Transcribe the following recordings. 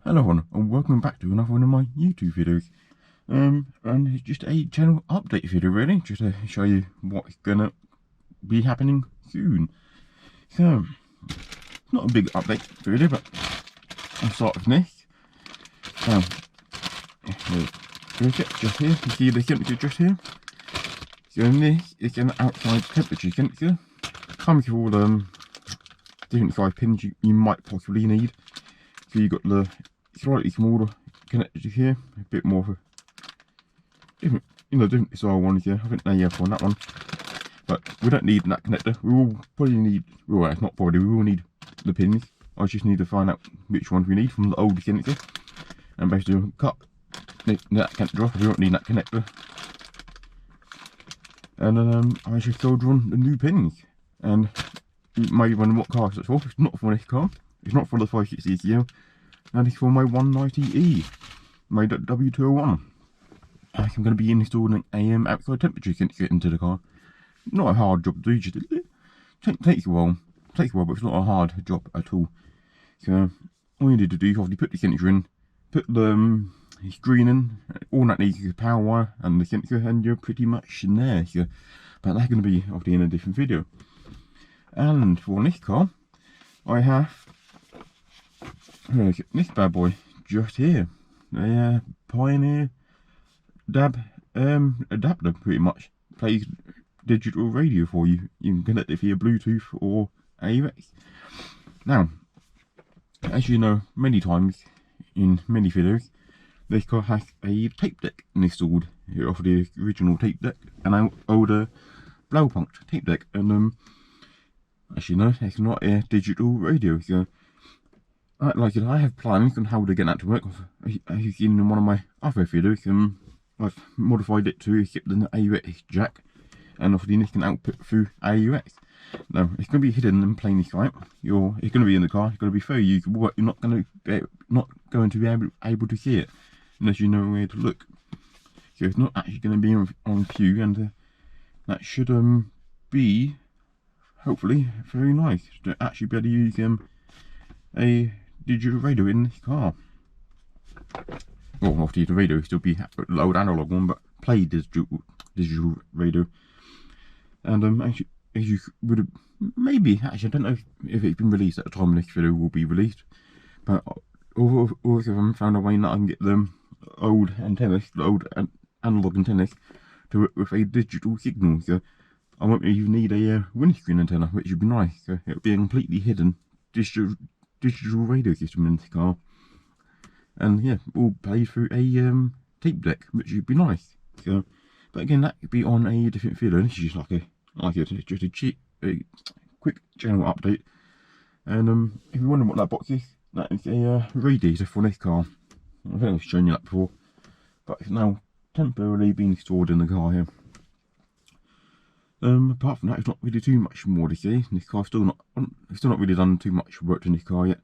Hello everyone, and welcome back to another one of my YouTube videos. And it's just a channel update video really, just to show you what's gonna be happening soon. So, not a big update really, but I'll start with this. Just here, you see the temperature just here? So this is an outside temperature sensor. Comes with all different size pins you might possibly need. So you've got the slightly smaller connector here, a bit more of a different style ones here. I think they have on that one, but we don't need that connector. We will probably need, well, it's not probably, we will need the pins. I just need to find out which ones we need from the old connector, and basically cut that connector off. We don't need that connector, and then I should solder on the new pins. And you may wonder what car it's for. It's not for this car. It's not for the 560 ECL. And it's for my 190E, my W201. I'm going to be installing a outside temperature sensor into the car. Not a hard job to do, just takes a while. Takes a while, but it's not a hard job at all. So all you need to do is obviously put the sensor in, put the screen in. All that needs is a power wire and the sensor, and you're pretty much in there. So, but that's going to be obviously in a different video. And for this car, I have this bad boy just here, a Pioneer DAB adapter, pretty much. Plays digital radio for you. You can connect it via Bluetooth or AUX. Now, as you know, many times in many videos, this car has a tape deck installed here off the original tape deck, an older Blaupunkt tape deck, and as you know, it's not a digital radio. So like I have plans on how to get that to work. As you've seen in one of my other videos, I've modified it to accept the AUX jack, and obviously this can output through AUX. Now it's going to be hidden in plain sight. It's going to be in the car. It's going to be very usable, but you're not going to be able to see it unless you know where to look. So it's not actually going to be on cue, and that should be hopefully very nice to actually be able to use a digital radio in this car. Well, obviously the radio will still be the old analog one, but play digital radio. And actually, as you would have, maybe actually I don't know if it's been released at the time this video will be released, but also found a way that I can get them old antennas, the old analog antennas, to work with a digital signal. So I won't even need a windscreen antenna, which would be nice. So it would be a completely hidden digital radio system in this car, and yeah, all played through a tape deck, which would be nice. So, but again, that could be on a different video. This is just a quick channel update. And if you wonder what that box is, that is a radiator for this car. I think I've shown you that before, but it's now temporarily being stored in the car here. Apart from that, it's not really too much more to say. This car's still not really done too much work in this car yet.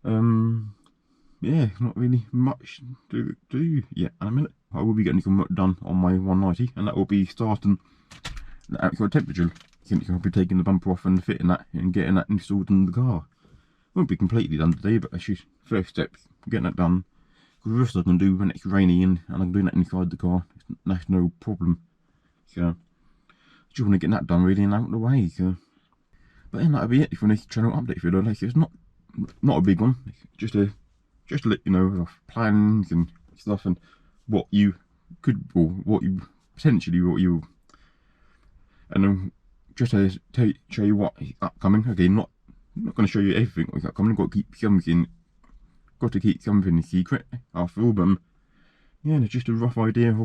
Yeah, not really much to do yet. In a minute, I will be getting some work done on my 190, and that will be starting the outside temperature. I'll be taking the bumper off and fitting that and getting that installed in the car. Won't be completely done today, but that's just first steps, getting that done. Because the rest I can do when it's rainy and I can do that inside the car. That's no problem. So just want to get that done really and out of the way. So, but then that'll be it for this channel update video. Like it's not a big one. It's just to let you know of plans and stuff, and what you could, or what you potentially, and then just to show you what is upcoming. Again, not going to show you everything what's upcoming. Got to keep something secret after all. But yeah, it's just a rough idea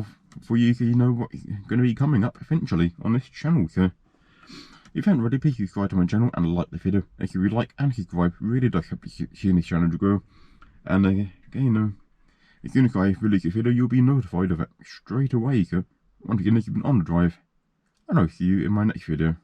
for you, so you know what's going to be coming up eventually on this channel. So if you haven't already, please subscribe to my channel and like the video. If you like and subscribe, really does help seeing this channel to grow. And again, as soon as I release a video, you'll be notified of it straight away. So once again, if you've been on the drive, and I'll see you in my next video.